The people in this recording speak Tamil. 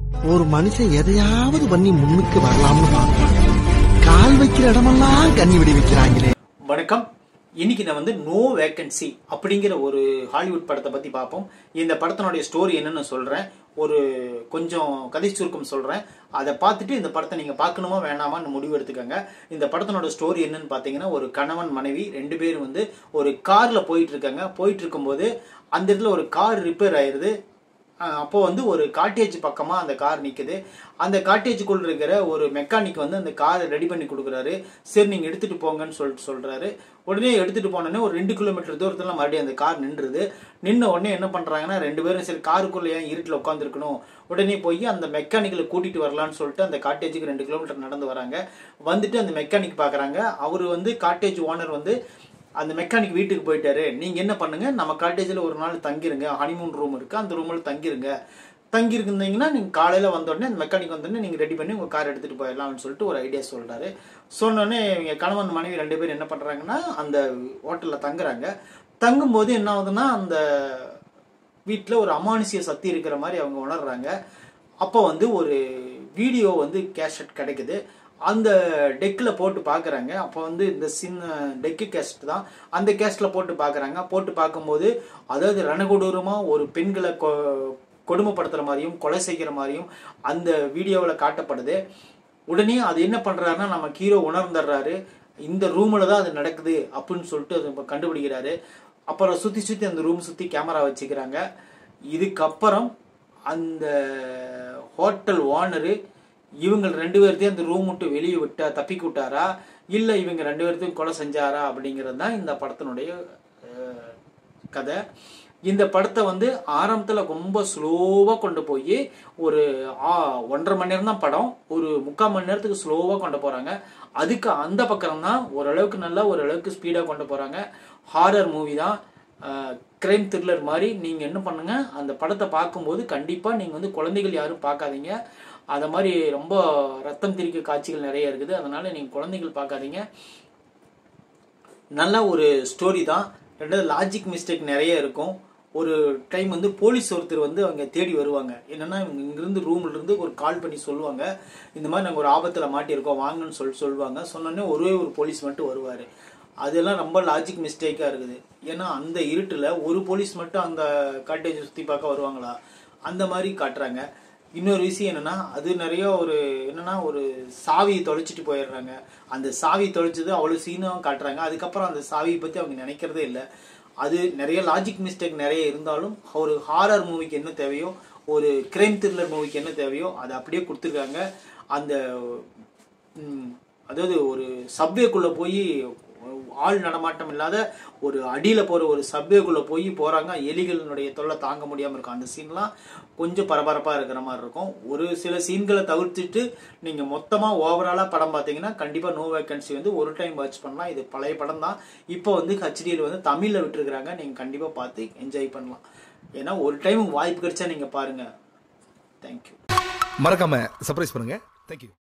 ஒரு மனுஷன் எதையாவது பண்ணி முன்னுக்கு வரலாம்னு பார்ப்பான். கால் வைக்கிற இடமெல்லாம் கண்ணி விடி வைக்கிறாங்களே. வணக்கம். இன்னைக்கு நான் நோ வேக்கன்சி அப்படிங்கிற ஒரு ஹாலிவுட் படத்தை பத்தி பார்ப்போம். இந்த படத்தினுடைய ஸ்டோரி என்னன்னு சொல்றேன். ஒரு கொஞ்சம் கதை சுருக்கம் சொல்றேன். அதை பார்த்துட்டு இந்த படத்தை நீங்க பார்க்கணுமா வேணாமான்னு முடிவு எடுத்துக்கோங்க. இந்த படத்தினோட ஸ்டோரி என்னன்னு பாத்தீங்கன்னா, ஒரு கணவன் மனைவி 2 பேரும் ஒரு கார்ல போயிட்டு இருக்காங்க. போயிட்டு இருக்கும்போது அந்த இடத்துல ஒரு கார் ரிப்பேர் ஆயிருது. அப்போ ஒரு காட்டேஜ் பக்கமா அந்த கார் நிக்குது. அந்த காட்டேஜுக்குள்ள இருக்கிற ஒரு மெக்கானிக் அந்த காரை ரெடி பண்ணி கொடுக்குறாரு. சரி நீங்க எடுத்துட்டு போங்கன்னு சொல்றாரு. உடனே எடுத்துட்டு போனோடனே ஒரு 2 கிலோமீட்டர் தூரத்துல மறுபடியும் அந்த கார் நின்றுது. நின்ன உடனே என்ன பண்றாங்கன்னா, 2 பேரும் சரி காருக்குள்ள ஏன் இருட்டில் உட்காந்துருக்கணும், உடனே போய் அந்த மெக்கானிக்கலை கூட்டிட்டு வரலான்னு சொல்லிட்டு அந்த காட்டேஜுக்கு 2 கிலோமீட்டர் நடந்து வராங்க. வந்துட்டு அந்த மெக்கானிக் பாக்குறாங்க. அவரு காட்டேஜ் ஓனர் அந்த மெக்கானிக் வீட்டுக்கு போயிட்டாரு. நீங்க என்ன பண்ணுங்க, நம்ம காட்டேஜ்ல ஒரு நாள் தங்கிருங்க, ஹனிமூன் ரூம் இருக்கு, அந்த ரூம்ல தங்கியிருந்தீங்கன்னா நீங்க காலையில வந்த உடனே அந்த மெக்கானிக் வந்தோடனே நீங்க ரெடி பண்ணி உங்க கார் எடுத்துட்டு போயிடலாம்னு சொல்லிட்டு ஒரு ஐடியா சொல்றாரு. சொன்னோடனே இவங்க கணவன் மனைவி 2 பேரும் என்ன பண்றாங்கன்னா, அந்த ஹோட்டல்ல தங்குறாங்க. தங்கும்போது என்ன ஆகுதுன்னா, அந்த வீட்டுல ஒரு அமானுஷ்ய சக்தி இருக்கிற மாதிரி அவங்க உணர்றாங்க. அப்போ ஒரு வீடியோ கேசட் கிடைக்குது. அந்த டெக்கில் போட்டு பார்க்குறாங்க. அப்போ இந்த சின்ன டெக்கு கேஸ்ட் தான். அந்த கேஸ்டில் போட்டு பார்க்குறாங்க. போட்டு பார்க்கும்போது அதாவது ரணகொடூரமாக ஒரு பெண்களை கொடுமைப்படுத்துகிற மாதிரியும் கொலை செய்கிற மாதிரியும் அந்த வீடியோவில் காட்டப்படுது. உடனே அது என்ன பண்ணுறாருன்னா, நம்ம ஹீரோ உணர்ந்துடுறாரு. இந்த ரூமில் தான் அது நடக்குது அப்படின்னு சொல்லிட்டு அது கண்டுபிடிக்கிறாரு. அப்புறம் சுற்றி அந்த ரூம் சுற்றி கேமரா வச்சுக்கிறாங்க. இதுக்கப்புறம் அந்த ஹோட்டல் ஓனரு இவங்க 2 பேர்த்தையும் அந்த ரூம் விட்டு வெளியே தப்பிக்க விட்டாரா, இல்லை இவங்க 2 பேர்த்தையும் கொலை செஞ்சாரா அப்படிங்கிறது தான் இந்த படத்தினுடைய கதை. இந்த படத்தை ஆரம்பத்தில் ரொம்ப ஸ்லோவாக கொண்டு போய் ஒரு 1.5 மணி நேரம் தான் படம். ஒரு 3/4 மணி நேரத்துக்கு ஸ்லோவாக கொண்டு போகிறாங்க. அதுக்கு அந்த பக்கம் தான் ஓரளவுக்கு நல்லா ஓரளவுக்கு ஸ்பீடாக கொண்டு போகிறாங்க. ஹாரர் மூவி தான், கிரைம் த்ரில்லர் மாதிரி. நீங்கள் என்ன பண்ணுங்க, அந்த படத்தை பார்க்கும்போது கண்டிப்பாக நீங்கள் குழந்தைகள் யாரும் பார்க்காதீங்க. அதை மாதிரி ரொம்ப ரத்தம் திரிக்க காட்சிகள் நிறைய இருக்குது. அதனால நீங்கள் குழந்தைகள் பார்க்காதீங்க. நல்ல ஒரு ஸ்டோரி தான். ரெண்டாவது லாஜிக் மிஸ்டேக் நிறைய இருக்கும். ஒரு டைம் போலீஸ் ஒருத்தர் அவங்க தேடி வருவாங்க. என்னன்னா, இங்கிருந்து ரூம்ல இருந்து ஒரு கால் பண்ணி சொல்லுவாங்க, இந்த மாதிரி நாங்கள் ஒரு ஆபத்தில் மாட்டியிருக்கோம் வாங்கன்னு சொல்லுவாங்க. சொன்னோடனே ஒரே ஒரு போலீஸ் மட்டும் வருவார். அதெல்லாம் ரொம்ப லாஜிக் மிஸ்டேக்காக இருக்குது. ஏன்னா அந்த இருட்டில் ஒரு போலீஸ் மட்டும் அந்த காட்டேஜை சுற்றி பார்க்க வருவாங்களா, அந்த மாதிரி காட்டுறாங்க. இன்னொரு விஷயம் என்னன்னா, அது நிறைய ஒரு சாவியை தொலைச்சிட்டு போயிடுறாங்க. அந்த சாவி தொலைச்சது அவ்வளோ சீனாக காட்டுறாங்க. அதுக்கப்புறம் அந்த சாவியை பற்றி அவங்க நினைக்கிறதே இல்லை. அது நிறைய லாஜிக் மிஸ்டேக் நிறைய இருந்தாலும் ஒரு ஹாரர் மூவிக்கு என்ன தேவையோ, ஒரு கிரைம் த்ரில்லர் மூவிக்கு என்ன தேவையோ அதை அப்படியே கொடுத்துருக்காங்க. அந்த அதாவது ஒரு சப்வேக்குள்ளே போய் ஆள் நடமாட்டம் இல்லாத ஒரு அடியில் போகிற ஒரு சப்வேக்குள்ளே போகிறாங்க. எலிகளினுடைய தொல்லை தாங்க முடியாமல் இருக்கும். அந்த சீன்லாம் கொஞ்சம் பரபரப்பாக இருக்கிற மாதிரி இருக்கும். ஒரு சில சீன்களை தவிர்த்துட்டு நீங்கள் மொத்தமாக ஓவராலாக படம் பார்த்தீங்கன்னா கண்டிப்பாக நோ வேக்கன்சி ஒரு டைம் வாட்ச் பண்ணலாம். இது பழைய படம் தான். இப்போ ஹெச்டியில் தமிழில் விட்டுருக்குறாங்க. நீங்கள் கண்டிப்பாக பார்த்து என்ஜாய் பண்ணலாம். ஏன்னா ஒரு டைம் வாய்ப்பு கிடைச்சா நீங்கள் பாருங்கள். தேங்க்யூ. மறக்காம சர்ப்ரைஸ் பண்ணுங்க. தேங்க்யூ.